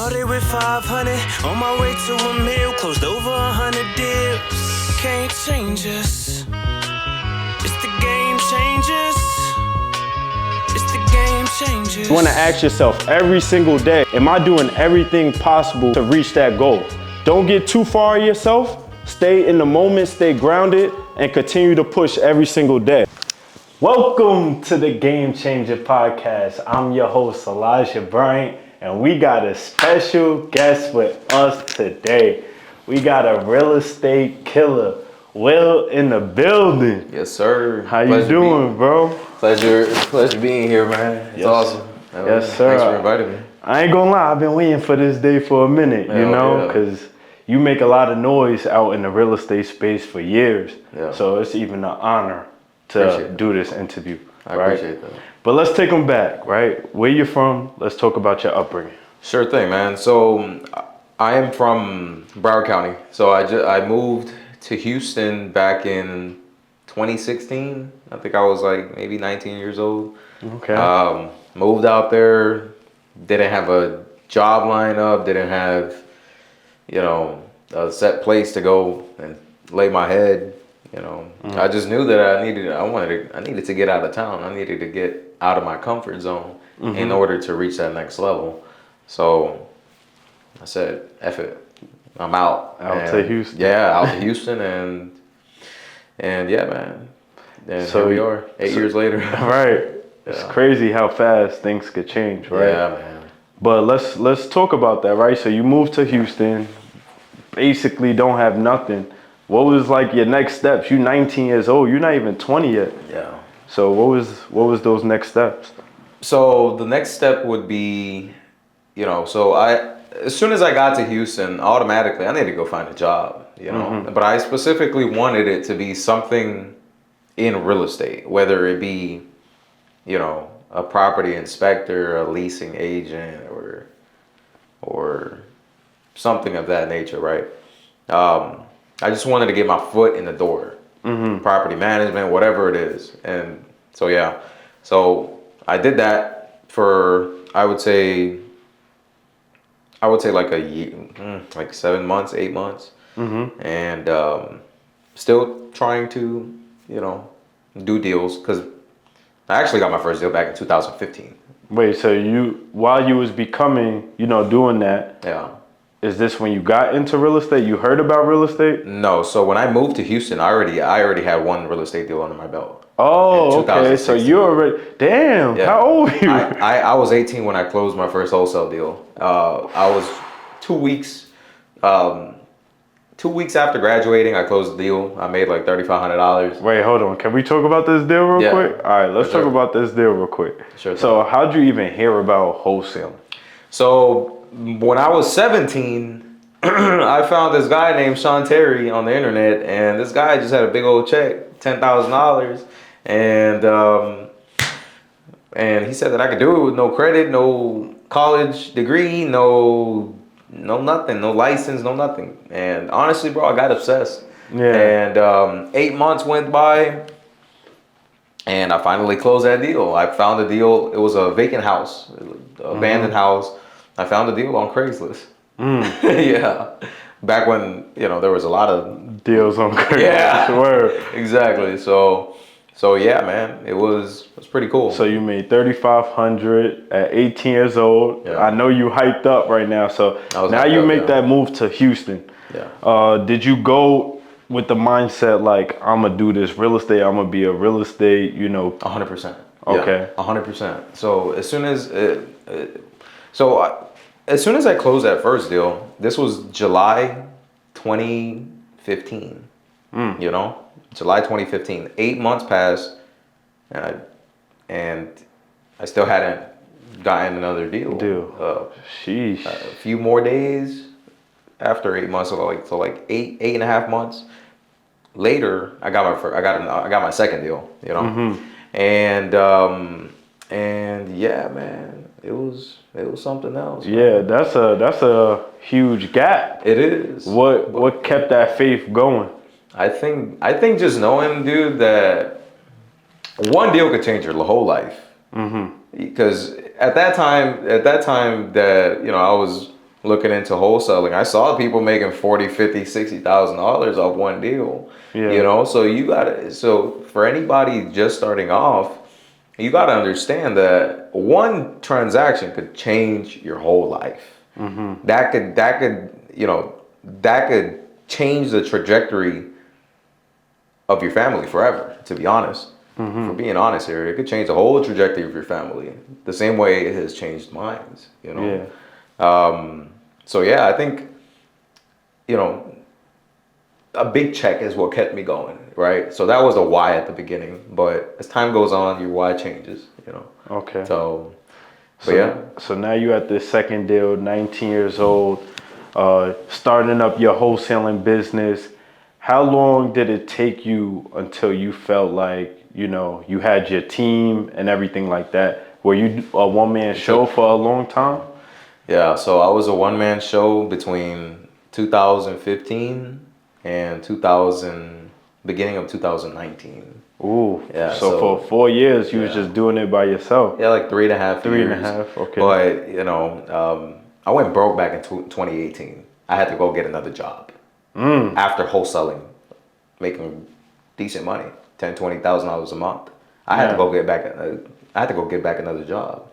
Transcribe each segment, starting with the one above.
Started with 500, on my way to a meal, closed over 100 deals. Can't change us. It's the game changers. It's the game changers. You want to ask yourself every single day, am I doing everything possible to reach that goal? Don't get too far of yourself. Stay in the moment, stay grounded, and continue to push every single day. Welcome to the Game Changer Podcast. I'm your host, Elijah Bryant, and we got a special guest with us today. We got a real estate killer, Will in the building. Yes, sir. How you doing, bro? Pleasure being here, man. It's awesome. Yes, sir. Thanks for inviting me. I ain't gonna lie, I've been waiting for this day for a minute, you know, because you make a lot of noise out in the real estate space for years. Yeah. So it's even an honor to do this interview. I appreciate that. But let's take them back, right? Where you from? Let's talk about your upbringing. Sure thing, man. So I am from Broward County. So I moved to Houston back in 2016. I think I was like maybe 19 years old. Okay. Moved out there, didn't have a job lined up, didn't have, you know, a set place to go and lay my head. You know, I just knew that I needed to get out of town. I needed to get out of my comfort zone in order to reach that next level. So I said, F it, I'm out. Out to Houston. Yeah, out to Houston and yeah, man. And so here we are, 8 years later. Right. It's crazy how fast things could change, right? Yeah, man. But let's talk about that, right? So you moved to Houston, basically don't have nothing. What was like your next steps? You're 19 years old. You're not even 20 yet. Yeah. So what was those next steps? So the next step would be, you know, as soon as I got to Houston, automatically I needed to go find a job, you know. But I specifically wanted it to be something in real estate, whether it be, you know, a property inspector, a leasing agent, or something of that nature, right? I just wanted to get my foot in the door, property management, whatever it is. And so, yeah, so I did that for, I would say like a year, like 7 months, 8 months. And still trying to, you know, do deals, because I actually got my first deal back in 2015. Wait, so while you was becoming, you know, doing that. Yeah. Is this when you got into real estate? You heard about real estate? No. So when I moved to Houston, I already had one real estate deal under my belt. Oh, okay. So you already, damn, yeah. How old were you? I was 18 when I closed my first wholesale deal. I was 2 weeks after graduating, I closed the deal. I made like $3,500. Wait, hold on. Can we talk about this deal real quick? All right, let's talk about this deal real quick. Sure. So how'd you even hear about wholesaling? So when I was 17, I found this guy named Sean Terry on the internet, and this guy just had a big old check, $10,000, and he said that I could do it with no credit, no college degree, no nothing, no license, no nothing. And honestly, bro, I got obsessed. Yeah. And 8 months went by, and I finally closed that deal. I found a deal. It was a vacant house, abandoned house. I found a deal on Craigslist. Yeah. Back when, you know, there was a lot of deals on Craigslist. Yeah. Sure. Exactly. So yeah, man, it was pretty cool. So you made $3,500 at 18 years old. Yeah. I know you hyped up right now. So now you make that move to Houston. Yeah. Did you go with the mindset like, I'm gonna do this real estate, I'm gonna be a real estate, you know? 100%. Okay. Yeah, 100%. So as soon as I closed that first deal, this was July 2015, you know, July 2015, 8 months passed, and I still hadn't gotten another deal. Sheesh. A few more days after 8 months, so like eight and a half months later, I got my second deal, you know, and yeah, man, it was something else. Yeah, man. That's a huge gap. It is. What kept that faith going? I think just knowing, dude, that one deal could change your whole life. Because at that time that, you know, looking into wholesaling, I saw people making 40, 50, 60,000 dollars off one deal. Yeah. You know, so so for anybody just starting off, you got to understand that one transaction could change your whole life. That could, you know, that could change the trajectory of your family forever, to be honest. For being honest here, it could change the whole trajectory of your family the same way it has changed mine, you know? Yeah. So yeah, I think, you know, a big check is what kept me going, right? So that was a why at the beginning, but as time goes on, your why changes, you know? Okay. So yeah. So now you at this second deal, 19 years old, starting up your wholesaling business. How long did it take you until you felt like, you know, you had your team and everything like that? Were you a one-man show for a long time? Yeah, so I was a one-man show between 2015 and beginning of 2019. Ooh, Yeah, so for 4 years, you was just doing it by yourself? Yeah, like 3.5 Three years. and a half, okay. But, you know, I went broke back in 2018. I had to go get another job. After wholesaling, making decent money, $10,000-$20,000 a month. I had to go get back. I had to go get back another job.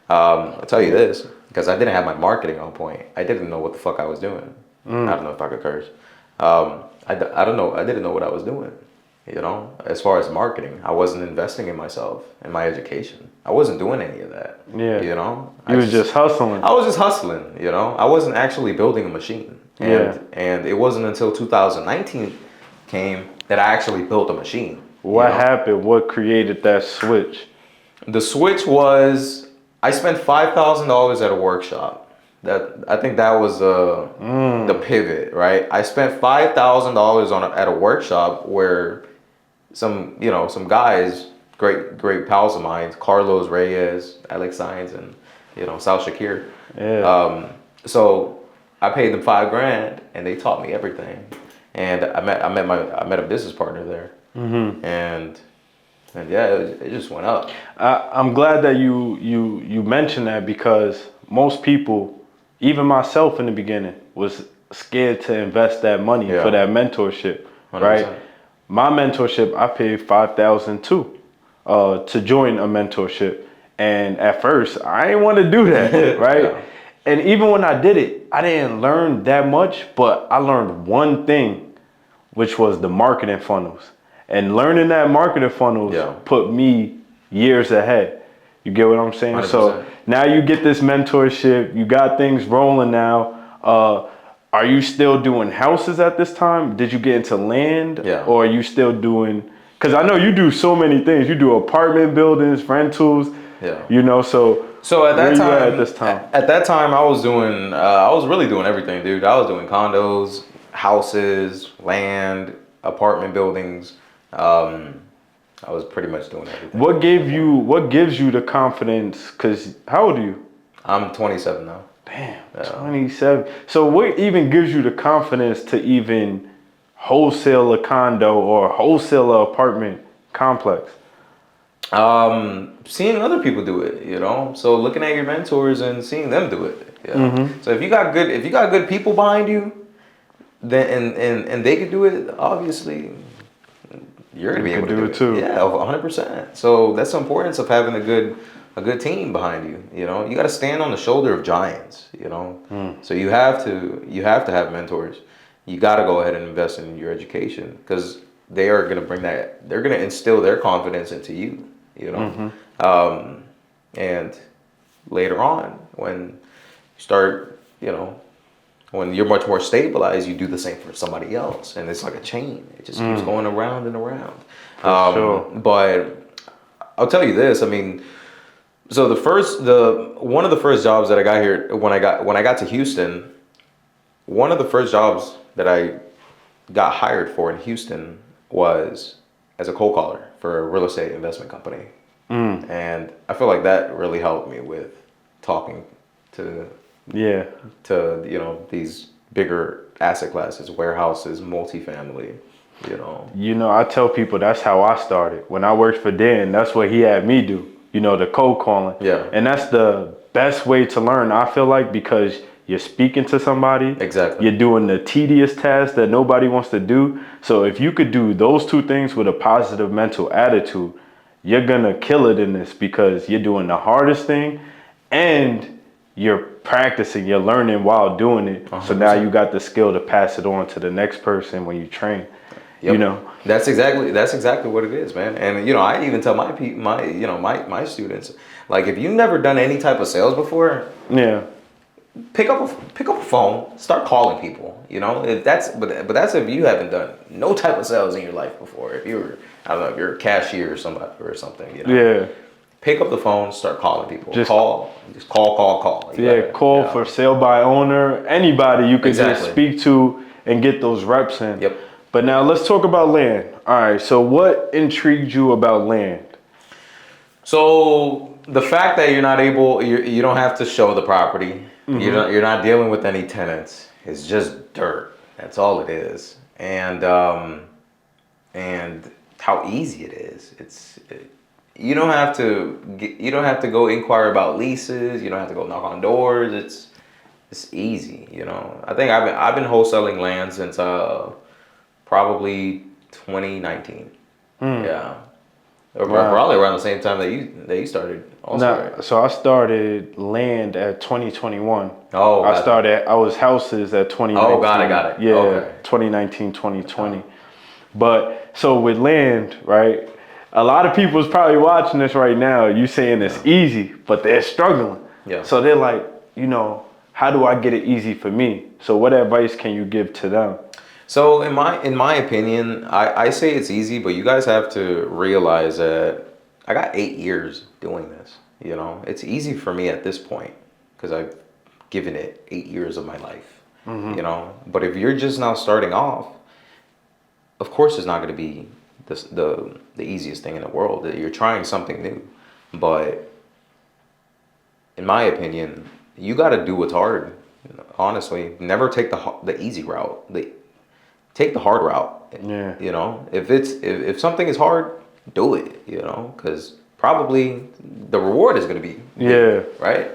I'll tell you this, because I didn't have my marketing on point. I didn't know what the fuck I was doing. I don't know if I could curse. I don't know. I didn't know what I was doing. You know, as far as marketing, I wasn't investing in myself and my education. I wasn't doing any of that. Yeah. You know, You was just hustling. I was just hustling. You know, I wasn't actually building a machine. And it wasn't until 2019 came that I actually built a machine. What happened? What created that switch? The switch was I spent $5,000 at a workshop. I think that was the pivot, right? I spent $5,000 at a workshop where some guys, great pals of mine, Carlos Reyes, Alex Sainz, and Sal Shakir. Yeah. So I paid them $5,000 and they taught me everything. And I met a business partner there. And yeah, it just went up. I'm glad that you mentioned that, because most people, even myself in the beginning, was scared to invest that money for that mentorship, 100%. Right? My mentorship, I paid $5,000 too, to join a mentorship. And at first, I didn't want to do that, right? Yeah. And even when I did it, I didn't learn that much, but I learned one thing, which was the marketing funnels. And learning that marketing funnels put me years ahead. You get what I'm saying? 100%. So now you get this mentorship, you got things rolling now. Are you still doing houses at this time? Did you get into land? Yeah. Or are you still doing, because I know you do so many things. You do apartment buildings, rentals, so at that time, at this time? At that time, I was really doing everything, dude. I was doing condos, houses, land, apartment buildings. I was pretty much doing everything. What gives you the confidence? Because how old are you? I'm 27 now. Damn, 27. So what even gives you the confidence to even wholesale a condo or wholesale an apartment complex? Seeing other people do it, So looking at your mentors and seeing them do it. So if you got good people behind you, then and they could do it, obviously you're gonna be able to do it too. Yeah, 100%. So that's the importance of having a good team behind you. You got to stand on the shoulder of giants. So you have to have mentors. You got to go ahead and invest in your education, because they are gonna bring that. They're gonna instill their confidence into you. And later on, when you start, when you're much more stabilized, you do the same for somebody else, and it's like a chain. It just keeps going around and around. Sure. But I'll tell you this. I mean, so one of the first jobs that I got here, when I got to Houston, one of the first jobs that I got hired for in Houston was as a cold caller for a real estate investment company. And I feel like that really helped me with talking to these bigger asset classes, warehouses, multifamily, I tell people that's how I started. When I worked for Dan, that's what he had me do, the cold calling. Yeah. And that's the best way to learn, I feel like, because you're speaking to somebody. Exactly. You're doing the tedious task that nobody wants to do. So if you could do those two things with a positive mental attitude, you're gonna kill it in this because you're doing the hardest thing and you're practicing, you're learning while doing it. 100%. So now you got the skill to pass it on to the next person when you train. Yep. You know, that's exactly what it is, man. And I even tell my students, like, if you've never done any type of sales before, yeah, pick up a phone, start calling people. If that's but that's if you haven't done no type of sales in your life before. If you're, I don't know, if you're a cashier or something, yeah. Pick up the phone, start calling people. Just call. Call for sale by owner. Anybody you can just speak to and get those reps in. Yep. But now let's talk about land. All right. So what intrigued you about land? So the fact that you don't have to show the property. Mm-hmm. You're not dealing with any tenants. It's just dirt. That's all it is. And how easy it is. You don't have to go inquire about leases. You don't have to go knock on doors. It's easy. I think I've been wholesaling land since probably 2019. Yeah. Wow. Probably around the same time that you started. Also, right? So I started land at 2021. Oh, I was houses at 2019. Oh, got it. Yeah, okay. 2019, 2020. But so with land, right? A lot of people is probably watching this right now. You saying it's easy, but they're struggling. Yeah. So they're like, how do I get it easy for me? So what advice can you give to them? So in my opinion, I say it's easy, but you guys have to realize that I got 8 years doing this. It's easy for me at this point because I've given it 8 years of my life. Mm-hmm. But if you're just now starting off, of course it's not going to be the easiest thing in the world. You're trying something new, but in my opinion, you got to do what's hard. Honestly, never take the easy route. Take the hard route. Yeah. If something is hard, do it. Because probably the reward is going to be big, right.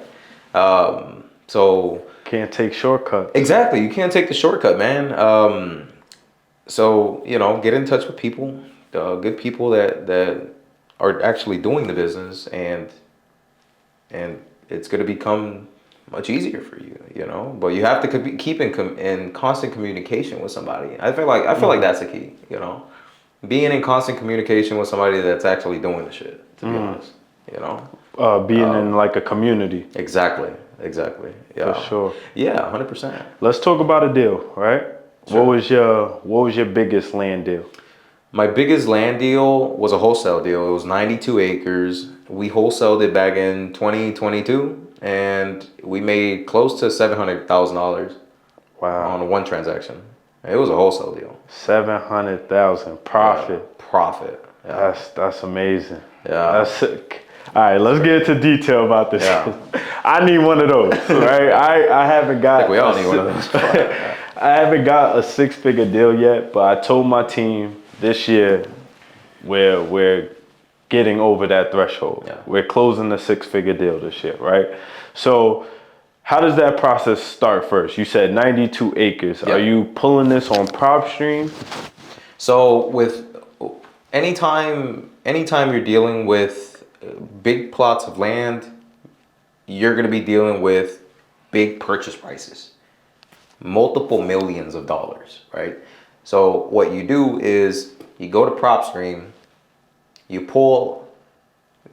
So can't take shortcuts. Exactly, you can't take the shortcut, man. So get in touch with people, good people that are actually doing the business, and it's going to become much easier for you, but you have to keep in constant communication with somebody. I feel like that's the key, being in constant communication with somebody that's actually doing the shit, to be honest, being in like a community. Exactly. Yeah. For sure. Yeah, 100%. Let's talk about a deal, right? Sure. What was your biggest land deal? My biggest land deal was a wholesale deal. It was 92 acres. We wholesaled it back in 2022. And we made close to $700,000. Wow. On one transaction. It was a wholesale deal. 700,000 profit. Yeah, profit. Yeah. That's amazing. Yeah. That's sick. All right, let's get into detail about this. Yeah. I need one of those, right? I haven't got. I think we all need one of those. I haven't got a 6-figure deal yet, but I told my team this year we're getting over that threshold. Yeah. We're closing the 6-figure deal this year, right? So how does that process start first? You said 92 acres. Yeah. Are you pulling this on Propstream? So with anytime you're dealing with big plots of land, you're going to be dealing with big purchase prices, multiple millions of dollars, right? So what you do is you go to Propstream, you pull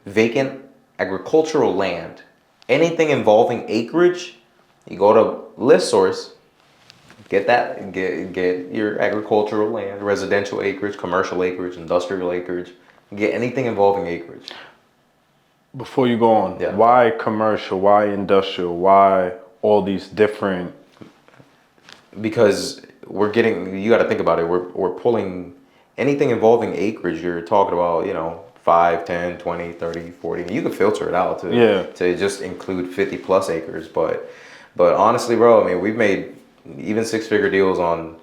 vacant agricultural land, anything involving acreage, you go to ListSource, get your agricultural land, residential acreage, commercial acreage, industrial acreage, get anything involving acreage. Before you go on, why commercial, why industrial, why all these different? Because you got to think about it, we're pulling anything involving acreage. You're talking about, 5, 10, 20, 30, 40. You can filter it out to just include 50 plus acres. But honestly, bro, I mean, we've made even 6-figure deals on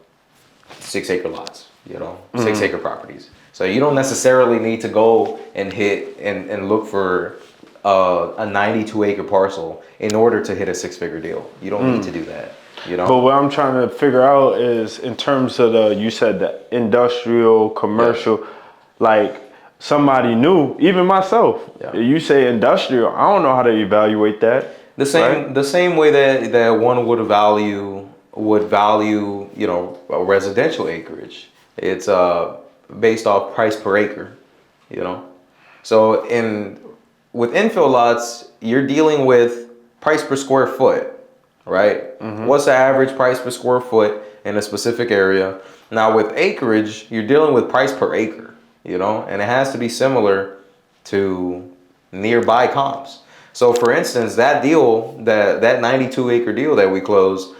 6-acre lots, 6-acre properties. So you don't necessarily need to go and hit and look for a 92-acre parcel in order to hit a 6-figure deal. You don't need to do that. You know. But what I'm trying to figure out is in terms of you said the industrial, commercial, like somebody new, even myself. Yeah. You say industrial, I don't know how to evaluate that. The same way that one would value a residential acreage. It's based off price per acre, So with infill lots, you're dealing with price per square foot, right? Mm-hmm. What's the average price per square foot in a specific area? Now with acreage, you're dealing with price per acre, and it has to be similar to nearby comps. So for instance, that deal, that 92-acre deal that we closed,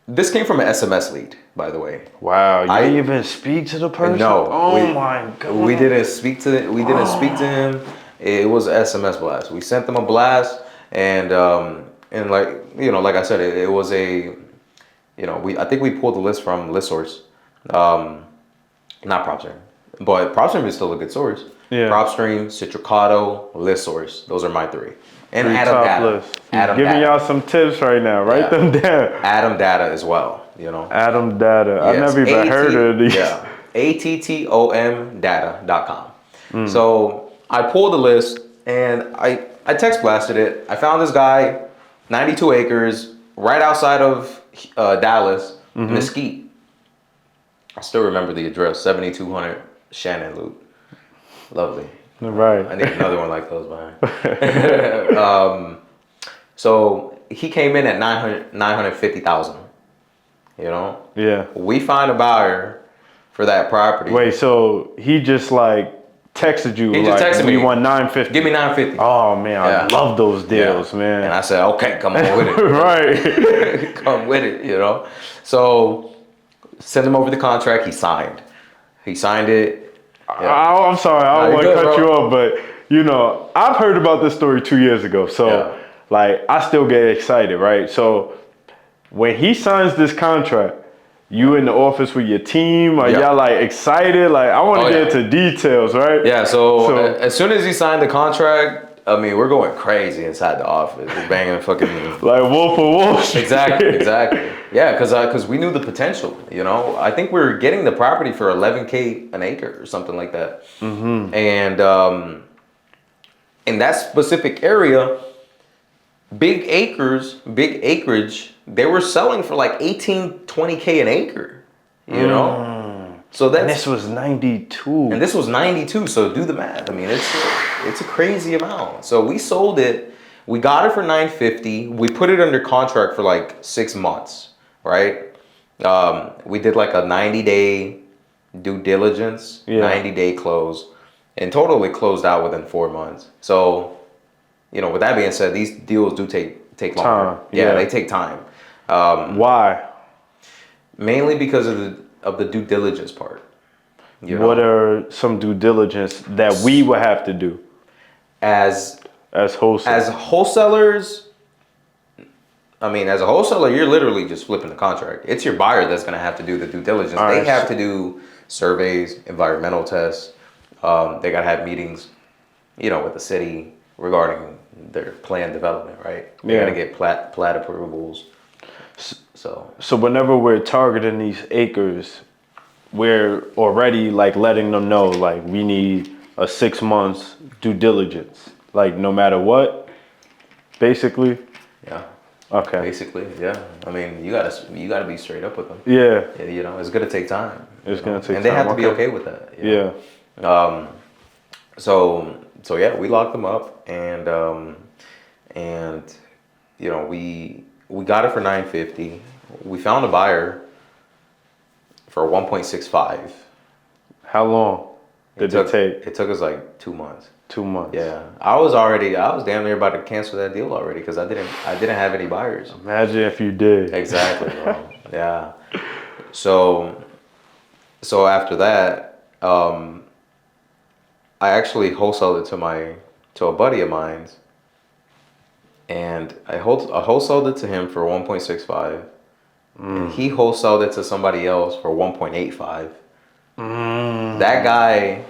this came from an SMS lead, by the way. Wow, you didn't even speak to the person? No. My God. We didn't speak to him. It was an SMS blast. We sent them a blast, and like I said, it was I think we pulled the list from ListSource. Not Propstream, but Propstream is still a good source. Yeah. Propstream, Citricado, ListSource. Those are my three. And Adam Data. Giving y'all some tips right now. Write them down. Adam Data as well. Adam Data. Yes. I've never even heard of these. Yeah. ATTOMdata.com. So I pulled the list and I text blasted it. I found this guy, 92 acres, right outside of Dallas, Mesquite. I still remember the address, 7200 Shannon Loop. Lovely. Right. I need another one like those behind. So he came in at 950,000. Yeah. We find a buyer for that property. Wait, so he just texted you? He just texted me. You want 950? Give me 950. Oh man, I love those deals, man. And I said, okay, come on with it. Right. Come with it, So send him over the contract. He signed it. Yeah. I'm sorry, I don't want to cut you off, but I've heard about this story 2 years ago. So I still get excited, right? So when he signs this contract, you in the office with your team, are y'all excited? I want to get into details, right? Yeah, so as soon as he signed the contract, we're going crazy inside the office. We're banging fucking like Wolf of Wall Street. Exactly. Yeah, because we knew the potential. I think we were getting the property for $11K an acre or something like that. Mm-hmm. And in that specific area, big acreage, they were selling for $18-20K an acre. So and this was 92. And this was 92. So do the math. It's a crazy amount. So we sold it. We got it for 950. We put it under contract for 6 months, right? We did a 90-day due diligence, 90-day close. In total, it closed out within 4 months. So, with that being said, these deals do take longer. Yeah, they take time. Why? Mainly because of the due diligence part. What are some due diligence that we would have to do as wholesalers? As wholesalers, as a wholesaler, you're literally just flipping the contract. It's your buyer that's going to have to do the due diligence. They have to do surveys, environmental tests. They got to have meetings, with the city regarding their planned development, right? They got to get plat approvals. So whenever we're targeting these acres, we're already letting them know we need a 6 months due diligence, no matter what, basically. Yeah. Okay. Basically, yeah. You gotta be straight up with them. Yeah. It's gonna take time. It's gonna take time. And they have to be okay with that. Yeah. So yeah, we locked them up, and we got it for 950. We found a buyer for 1.65. How long did it take? It took us 2 months. 2 months. Yeah, I was damn near about to cancel that deal already because I didn't have any buyers. Imagine if you did. Exactly, bro. Yeah. So after that, I actually wholesaled it to a buddy of mine, and I wholesaled it to him for 1.65, and he wholesaled it to somebody else for 1.85. That guy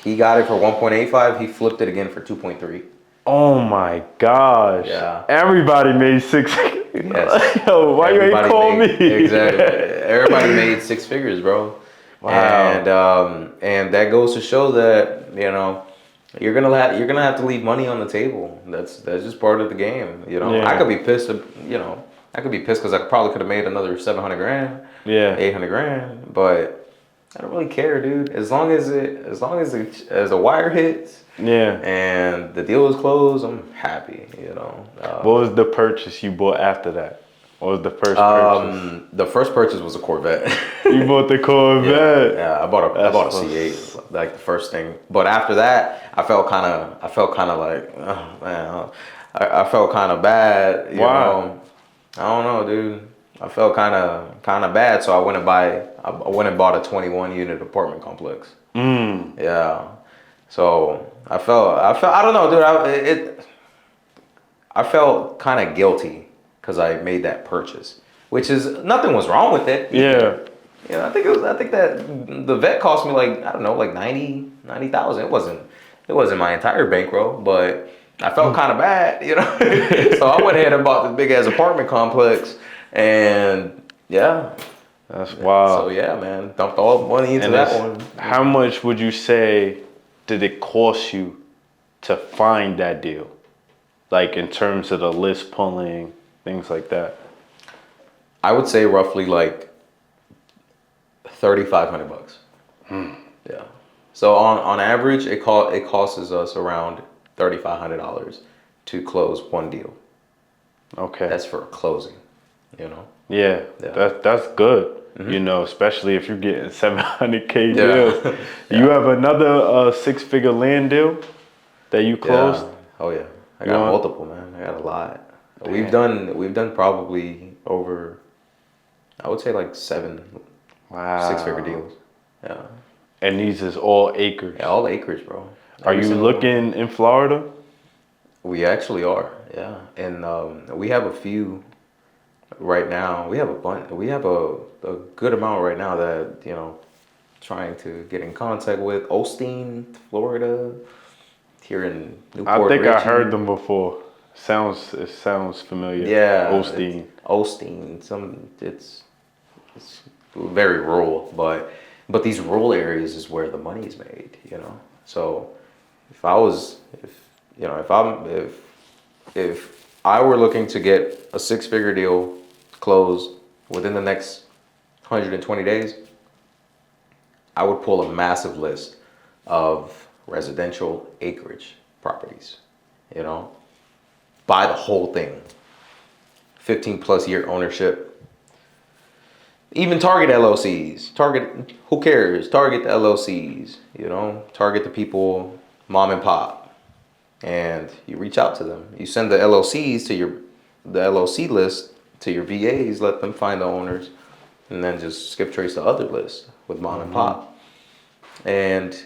He got it for 1.85. He flipped it again for 2.3. Oh my gosh. Yeah. Everybody made six. Yes. Yo, why you ain't call me? Exactly. Everybody made 6 figures, bro. Wow. And that goes to show that, you know, you're gonna have to leave money on the table. That's just part of the game. You know, Yeah. I could be pissed. You know, I could be pissed because I probably could have made another 700 grand, Yeah. 800 grand. But I don't really care, dude. As long as the wire hits, Yeah. and the deal is closed, I'm happy. You know. What was the purchase you bought after that? What was the first purchase? The first purchase was a Corvette. You bought the Corvette. Yeah, I bought a C8, like the first thing. But after that, I felt kind of like, oh man, I felt kind of bad. You know? I don't know, dude. I felt kind of bad, so I went and bought a 21 unit apartment complex. Yeah. So I don't know, dude. I felt kind of guilty because I made that purchase, which is nothing was wrong with it. Yeah. Yeah, I think that the vet cost me like, I don't know, like 90,000. It wasn't my entire bankroll, but I felt kind of bad, you know. So I went ahead and bought this big ass apartment complex, and yeah, That's wild. so yeah, man, dumped all the money into And that one. how much would you say did it cost you to find that deal? Like in terms of the list pulling, things like that. I would say roughly like $3,500. Yeah. So on average, it costs us around $3,500 to close one deal. Okay. That's for closing, you know. Yeah. That's good. You know, especially if you're getting 700K deals. You have another 6-figure land deal that you closed? Yeah. Oh yeah. I got multiple, man. I got a lot. We've done probably over, I would say like 7 6-figure deals. Yeah. And these is all acres. Yeah, all acres, bro. Are you looking in Florida? We actually are, yeah. And we have a few right now. We have a bunch. We have a good amount right now that, you know, trying to get in contact with. Osteen, Florida, here in Newport I think Richie. I heard them before. It sounds familiar. Yeah, Osteen. Osteen. It's very rural, but these rural areas is where the money is made, you know. So if I were looking to get a 6-figure deal closed within the next 120 days, I would pull a massive list of residential acreage properties, you know, buy the whole thing, 15+ year ownership. Even target LLCs. Who cares? Target the LLCs, you know, target the people, mom and pop. And you reach out to them. You send the LLCs to the LLC list to your VAs, let them find the owners, and then just skip trace the other list with mom and pop. And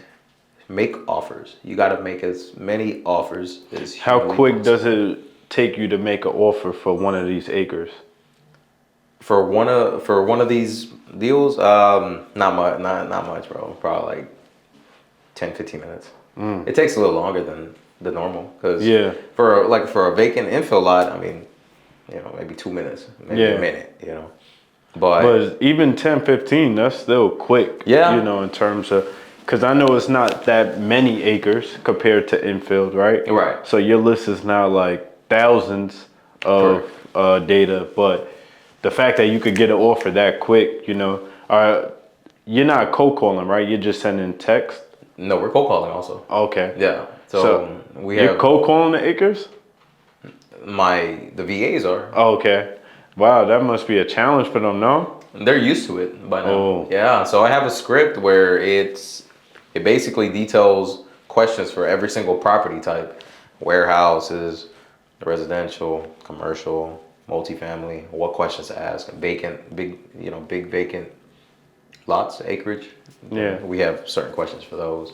make offers. You got to make as many offers as How quick does it take you to make an offer for one of these acres? For one of these deals, not much, bro. Probably like 10-15 minutes. It takes a little longer than the normal, because for a vacant infill lot, I mean, you know, maybe 2 minutes, maybe a minute, you know. But even 10-15, that's still quick. Yeah. You know, in terms of, because I know it's not that many acres compared to infield, right? Right. So your list is now like thousands of data, but the fact that you could get an offer that quick, you know, you're not cold calling, right? You're just sending text. No, we're cold calling also. Okay. Yeah. So you're cold calling the acres? The VAs are. Oh, okay. Wow, that must be a challenge for them, no? They're used to it by now. Oh. Yeah. So I have a script where it basically details questions for every single property type: warehouses, residential, commercial, multifamily. What questions to ask? Big vacant lots, acreage. Yeah. We have certain questions for those.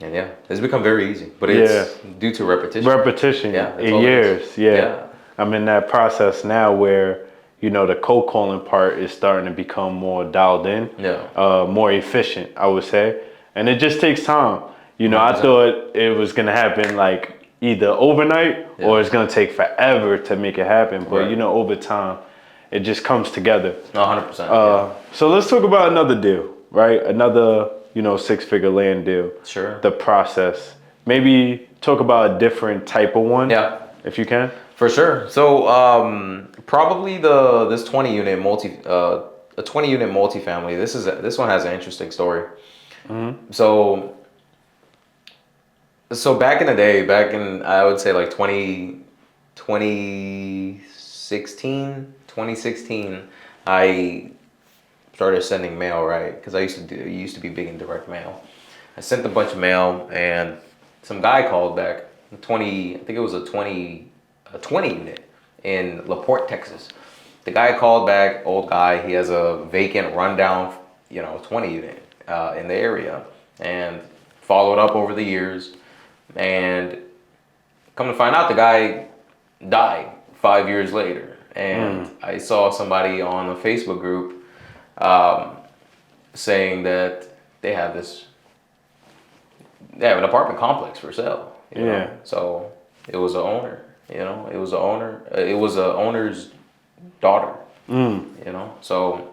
And yeah, it's become very easy, but it's due to repetition. Yeah, in years. Yeah. I'm in that process now where, you know, the cold calling part is starting to become more dialed in. Yeah. More efficient, I would say. And it just takes time. You know, I 100%. thought it was going to happen like either overnight or it's going to take forever to make it happen. But, Right. you know, over time, it just comes together. 100%. So let's talk about another deal, right? Another, you know, 6-figure land deal. Sure. The process. Maybe talk about a different type of one. Yeah. If you can. For sure. So probably this 20 unit multifamily. This one has an interesting story. So back in the day, I would say like 2016, I started sending mail, right? Because I used to be big in direct mail. I sent a bunch of mail, and some guy called back. I think it was a 20 unit in LaPorte, Texas. The guy called back, old guy. He has a vacant, rundown, 20 unit in the area, and followed up over the years. And come to find out, the guy died 5 years later. And I saw somebody on a Facebook group saying that they have an apartment complex for sale. You know? So it was an owner. It was an owner's daughter. So.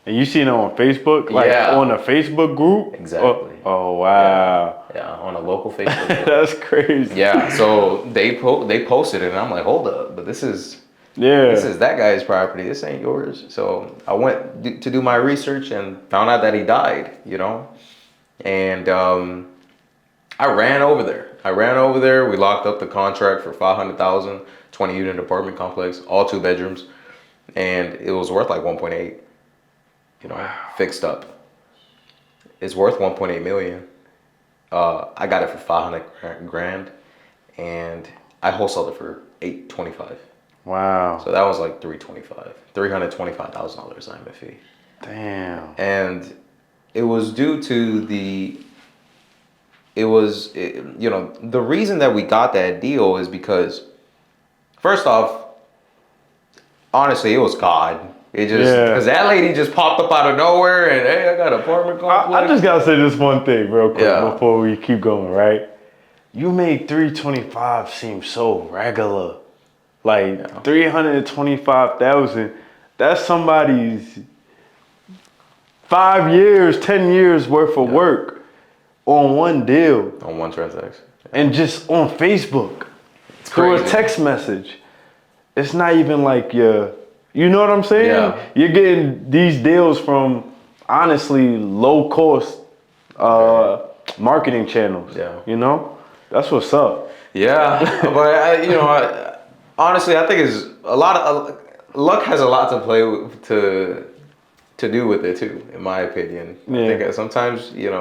And you seen it on Facebook, like on a Facebook group? Exactly. Oh wow. Yeah, on a local Facebook group. That's crazy. Yeah, so they posted it, and I'm like, hold up, but this is that guy's property. This ain't yours. So I went to do my research and found out that he died. And I ran over there. We locked up the contract for $500,000, 20 unit apartment complex, all 2 bedrooms, and it was worth like 1.8. Fixed up. It's worth 1.8 million. I got it for 500 grand, and I wholesaled it for $825. Wow. So that was like $325,000 IMF fee. Damn. And it was due to the reason that we got that deal is because, first off, honestly, it was God. It just, because that lady just popped up out of nowhere and, hey, I got an apartment complex. I just gotta say this one thing real quick before we keep going, right? You made 325 seem so regular. Like 325,000, that's somebody's 5 years, 10 years worth of work on one deal. On one transaction. And just on Facebook. It's through crazy. a text message. It's not even like you know what I'm saying? Yeah. You're getting these deals from honestly low cost marketing channels. Yeah. That's what's up. Yeah, but honestly, I think it's a lot of luck has a lot to play with, to do with it too, in my opinion. Yeah. I think sometimes you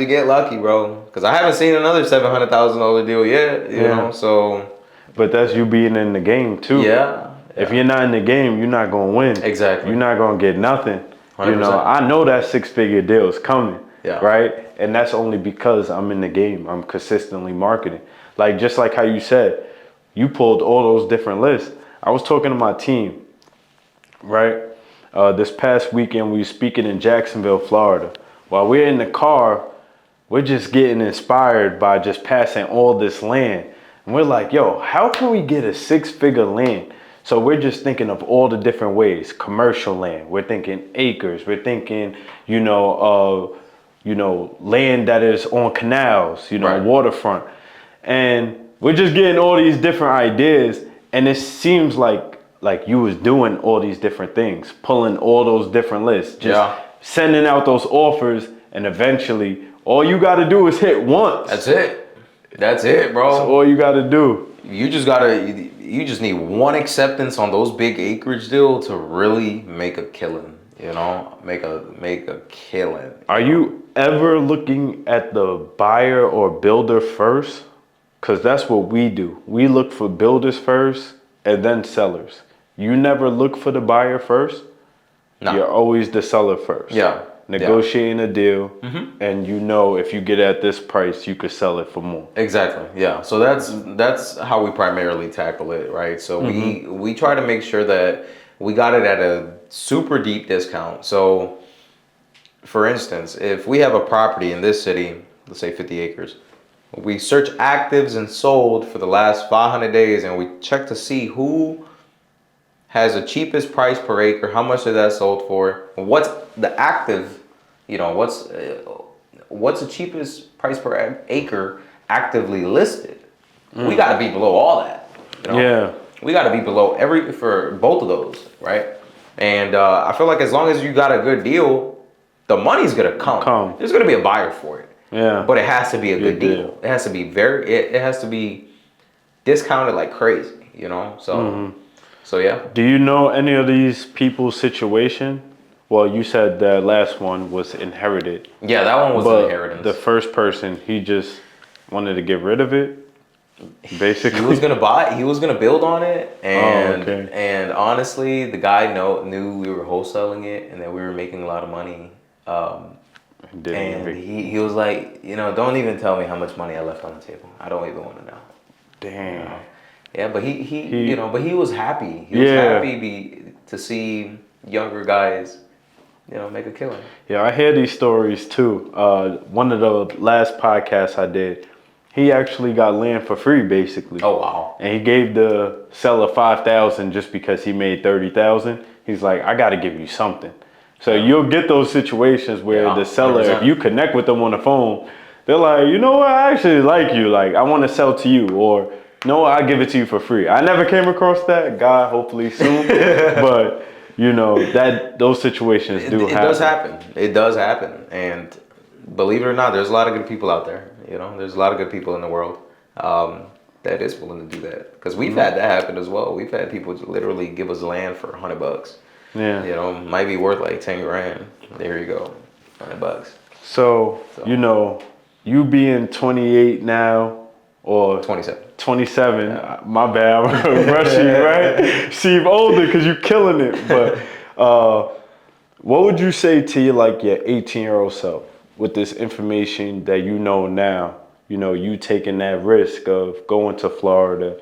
get lucky, bro. Because I haven't seen another $700,000 deal yet. You know, so. But that's you being in the game too. Yeah. If you're not in the game, you're not gonna win. Exactly. You're not gonna get nothing. 100%. I know that 6-figure deal is coming. Yeah. Right? And that's only because I'm in the game. I'm consistently marketing. Like just like how you said, you pulled all those different lists. I was talking to my team, right? This past weekend we were speaking in Jacksonville, Florida. While we're in the car, we're just getting inspired by just passing all this land. And we're like, yo, how can we get a 6-figure land? So we're just thinking of all the different ways. Commercial land. We're thinking acres. We're thinking, land that is on canals, Right. waterfront. And we're just getting all these different ideas. And it seems like you was doing all these different things, pulling all those different lists, just sending out those offers. And eventually all you got to do is hit once. That's it, bro. That's all you got to do. You just need one acceptance on those big acreage deal to really make a killing. Make a killing. Are you ever looking at the buyer or builder first? Because that's what we do. We look for builders first and then sellers. You never look for the buyer first. No. You're always the seller first. Yeah. Negotiating a deal, and if you get at this price, you could sell it for more. Exactly. Yeah. So that's how we primarily tackle it, right? So we try to make sure that we got it at a super deep discount. So for instance, if we have a property in this city, let's say 50 acres, we search actives and sold for the last 500 days, and we check to see who has the cheapest price per acre, how much is that sold for, what's the active, what's the cheapest price per acre actively listed. We got to be below all that. Yeah. We got to be below for both of those, right? And I feel like as long as you got a good deal, the money's gonna come. There's gonna be a buyer for it. Yeah. But it has to be a good deal. It has to be it has to be discounted like crazy, So yeah. Do you know any of these people's situation? Well, you said the last one was inherited. Yeah, that one was an inheritance. The first person, he just wanted to get rid of it. Basically, he was gonna build on it, and honestly, the guy knew we were wholesaling it and that we were making a lot of money. And he was like, don't even tell me how much money I left on the table. I don't even want to know. Damn. Yeah, but he was happy. He was happy to see younger guys, make a killing. Yeah, I hear these stories too. One of the last podcasts I did, he actually got land for free, basically. Oh wow! And he gave the seller $5,000 just because he made $30,000. He's like, I got to give you something. So you'll get those situations where the seller, 100%. If you connect with them on the phone, they're like, you know what, I actually like you. Like, I want to sell to you, or no, I'll give it to you for free. I never came across that. God, hopefully soon. But those situations do happen. It does happen. And believe it or not, there's a lot of good people out there. There's a lot of good people in the world that is willing to do that. Because we've had that happen as well. We've had people literally give us land for $100. Yeah. Might be worth like 10 grand. There you go, $100. So, you being 28 now, or 27. 27. Yeah. My bad, I'm rushing, right? Seem older because you're killing it. But what would you say to your 18-year-old self with this information that you know now? You taking that risk of going to Florida,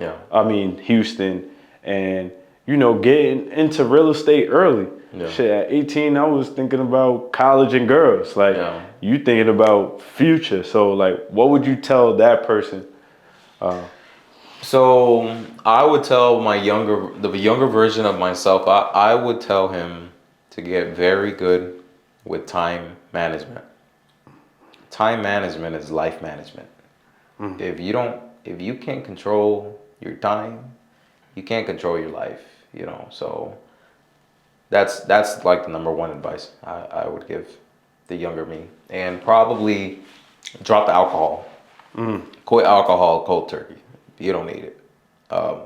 Houston, and getting into real estate early. Yeah. Shit, at 18, I was thinking about college and girls. You thinking about future. So, what would you tell that person? So, I would tell the younger version of myself, I would tell him to get very good with time management. Time management is life management. If you can't control your time, you can't control your life. So that's like the number one advice I would give the younger me. And probably drop the alcohol. Quit alcohol cold turkey. You don't need it. I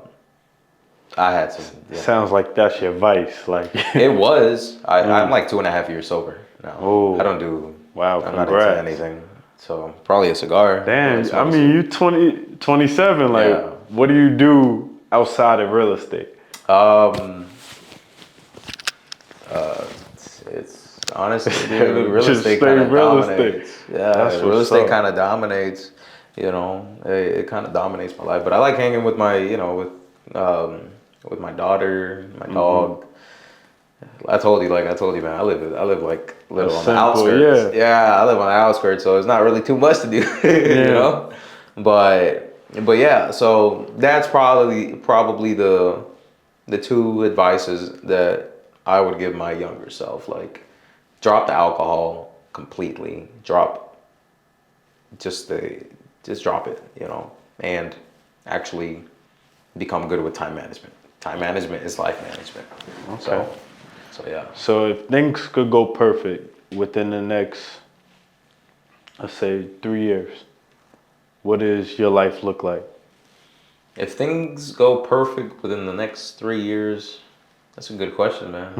had some. Yeah. Sounds like that's your vice. It was. I'm like 2.5 years sober now. Oh, I don't do. Wow, I'm not into anything. So probably a cigar. Damn, you 27. What do you do outside of real estate? It's honestly, dude, real estate kind of dominates. Yeah, real estate kind of dominates. It kind of dominates my life. But I like hanging with my, with my daughter, my dog. I told you, man. I live like little on the outskirts. Yeah, I live on the outskirts, so it's not really too much to do. But yeah. So that's probably the two advices that I would give my younger self. Drop the alcohol completely. Just drop it. And actually become good with time management. Time management is life management. Okay. So yeah. So if things could go perfect within the next, let's say, 3 years, what does your life look like? If things go perfect within the next 3 years, that's a good question, man.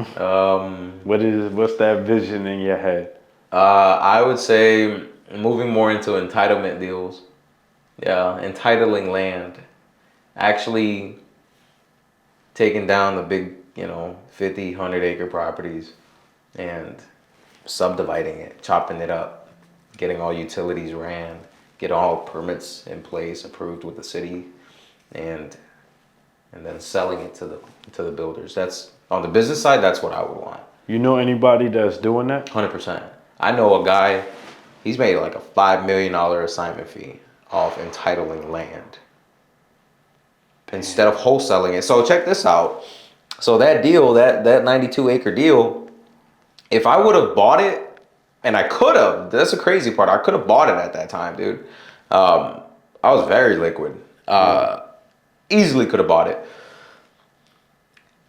What's that vision in your head? I would say moving more into entitlement deals. Yeah, entitling land. Actually taking down the big, 50, 100 acre properties and subdividing it, chopping it up, getting all utilities ran, get all permits in place, approved with the city, and then selling it to the builders. That's on the business side. That's what I would want. You know anybody that's doing that? 100%. I know a guy, he's made like a $5 million assignment fee off entitling land instead of wholesaling it. So check this out. So that deal, that 92-acre deal, if I would have bought it, and I could have, that's the crazy part, I could have bought it at that time, dude. I was very liquid. Easily could have bought it.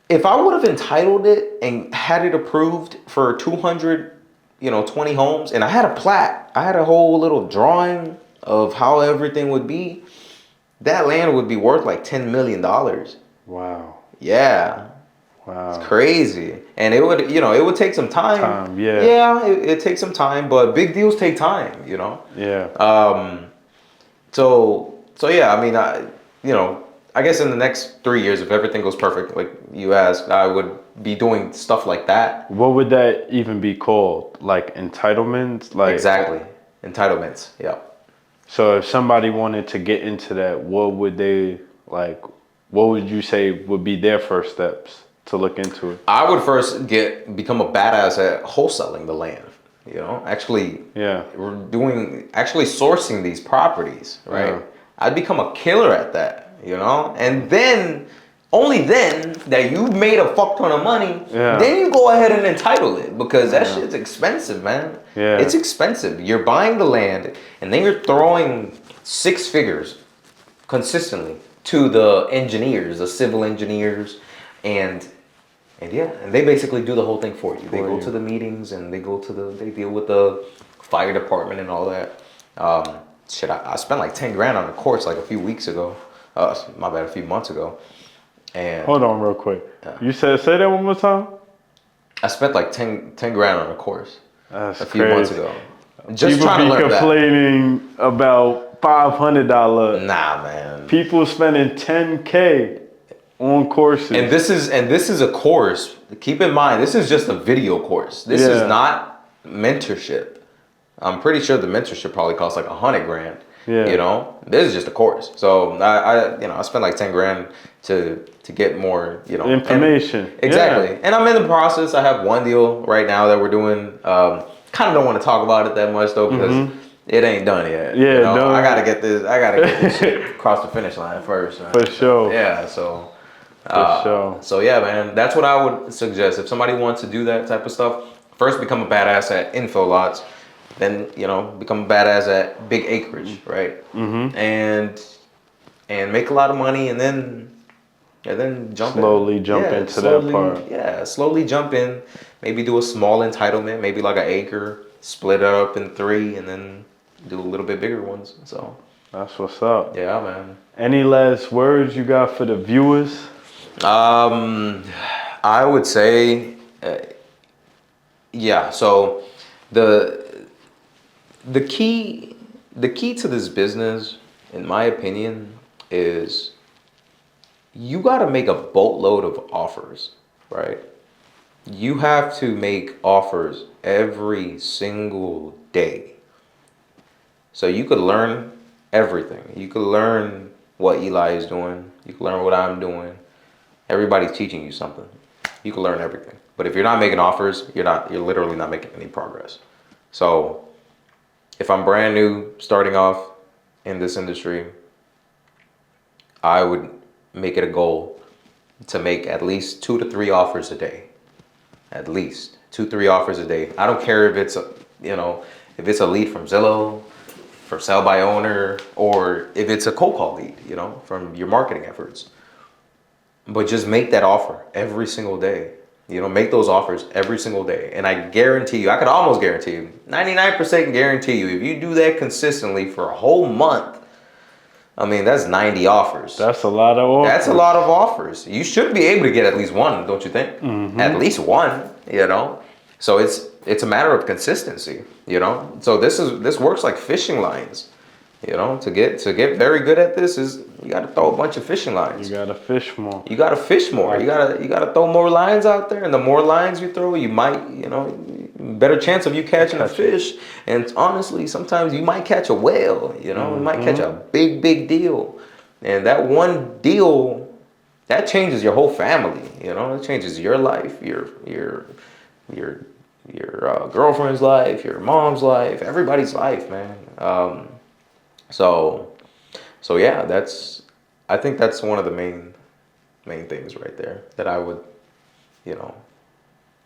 If I would have entitled it and had it approved for 220 homes, and I had a plat, I had a whole little drawing of how everything would be, that land would be worth like $10 million. Wow. Yeah. Wow. It's crazy. And it would, it would take some time. Yeah. Yeah, it takes some time, but big deals take time, Yeah. So yeah, I mean, I guess in the next 3 years, if everything goes perfect, like you asked, I would be doing stuff like that. What would that even be called? Like entitlements? Like Exactly. Entitlements. Yeah. So if somebody wanted to get into that, what would you say would be their first steps to look into it? I would first become a badass at wholesaling the land. Actually sourcing these properties, right? Yeah. I'd become a killer at that, and then only then that you made a fuck ton of money, then you go ahead and entitle it, because that shit's expensive, man. Yeah. It's expensive. You're buying the land and then you're throwing 6 figures consistently to the engineers, the civil engineers, and they basically do the whole thing for you. They go to the meetings and they deal with the fire department and all that. I spent like 10 grand on a course like a few weeks ago. A few months ago. And hold on real quick. Yeah. You say that one more time? I spent like 10 grand on a course. That's a few crazy. months ago. Just People trying to learn complaining about $500. Nah, man. People spending $10K on courses. And this is a course. Keep in mind, this is just a video course. This is not mentorship. I'm pretty sure the mentorship probably costs like 100 grand. Yeah. This is just a course. So I spent like 10 grand to get more, information. Exactly. Yeah. And I'm in the process. I have one deal right now that we're doing. Kind of don't want to talk about it that much though, because it ain't done yet. Yeah, I gotta get this shit across the finish line first. Man. For sure. Yeah. So. For sure. So yeah, man, that's what I would suggest. If somebody wants to do that type of stuff, first become a badass at info lots, then become a badass at big acreage, right? Mm-hmm. And make a lot of money, and then slowly jump into that part. Yeah, slowly jump in. Maybe do a small entitlement, maybe like an acre, split it up in 3, and then do a little bit bigger ones. So that's what's up. Yeah, man. Any last words you got for the viewers? I would say, so the key to this business, in my opinion, is you got to make a boatload of offers, right? You have to make offers every single day. So you could learn everything. You could learn what Eli is doing. You could learn what I'm doing. Everybody's teaching you something. You can learn everything. But if you're not making offers, you're literally not making any progress. So if I'm brand new, starting off in this industry, I would make it a goal to make at least 2 to 3 offers a day. At least 2-3 offers a day. I don't care if it's a lead from Zillow, for sell by owner, or if it's a cold call lead, from your marketing efforts. But just make that offer every single day. Make those offers every single day. And I guarantee you, I could almost guarantee you, 99% guarantee you, if you do that consistently for a whole month, that's 90 offers. That's a lot of offers. That's a lot of offers. You should be able to get at least one, don't you think? Mm-hmm. At least one, So it's a matter of consistency, So this works like fishing lines. To get very good at this is you got to throw a bunch of fishing lines. You got to fish more. You got to fish more. You got to throw more lines out there, and the more lines you throw, you might, better chance of you catching a fish. And honestly, sometimes you might catch a whale. You might catch a big deal, and that one deal that changes your whole family. It changes your life, your girlfriend's life, your mom's life, everybody's life, man. So yeah, I think that's one of the main things right there that I would, you know,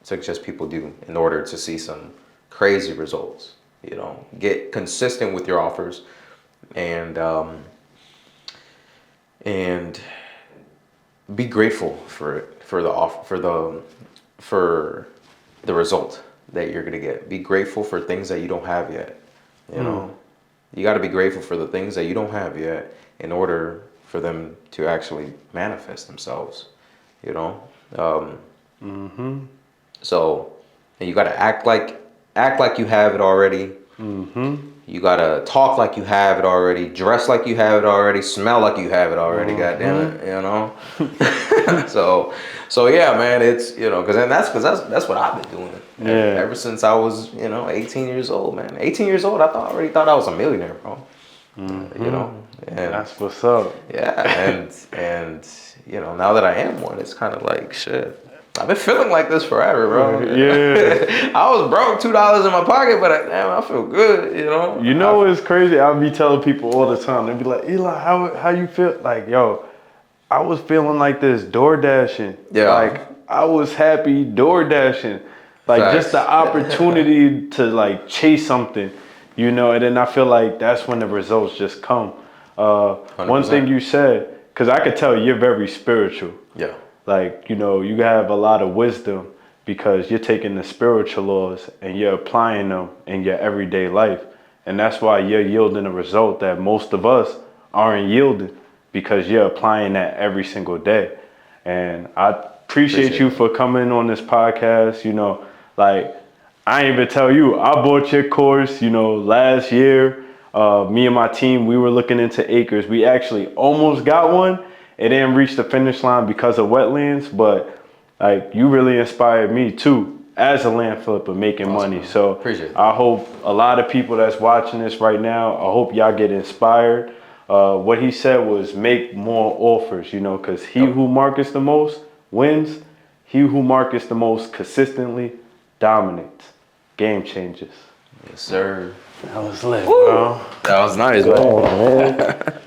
suggest people do in order to see some crazy results. You know, get consistent with your offers, and be grateful for it, for the offer, for the result that you're gonna get. Be grateful for things that you don't have yet. You know, you got to be grateful for the things that you don't have yet in order for them to actually manifest themselves. You know, so and you got to act like you have it already. You gotta talk like you have it already, dress like you have it already, smell like you have it already. Goddamn it, you know. so yeah, man. It's, you know, because that's what I've been doing. Ever since I was, you know, 18 years old, man. 18 years old, I already thought I was a millionaire, bro. You know, and that's what's up. Yeah, and you know, now that I am one, it's kind of like shit. I've been feeling like this forever, bro. Yeah. I was broke, $2 in my pocket, but damn, I feel good, you know? You know what's crazy? I'll be telling people all the time. They'll be like, Eli, how you feel? Like, yo, I was feeling like this door dashing. Yeah. Like, I was happy door dashing. Like, Facts. just the opportunity to, like, chase something, you know? And then I feel like that's when the results just come. 100%. One thing you said, because I could tell you're very spiritual. Yeah. Like, you know, you have a lot of wisdom because you're taking the spiritual laws and you're applying them in your everyday life. And that's why you're yielding a result that most of us aren't yielding, because you're applying that every single day. And I appreciate you for coming on this podcast. You know, like, I ain't even tell you, I bought your course, you know, last year. Me and my team, we were looking into acres. We actually almost got one. It didn't reach the finish line because of wetlands, but like, you really inspired me too as a land flipper making money. So appreciate it. I hope a lot of people that's watching this right now, I hope y'all get inspired. What he said was make more offers, you know, because he who markets the most wins. He who markets the most consistently dominates. Game changes. Yes, sir. That was lit, bro. That was nice, man.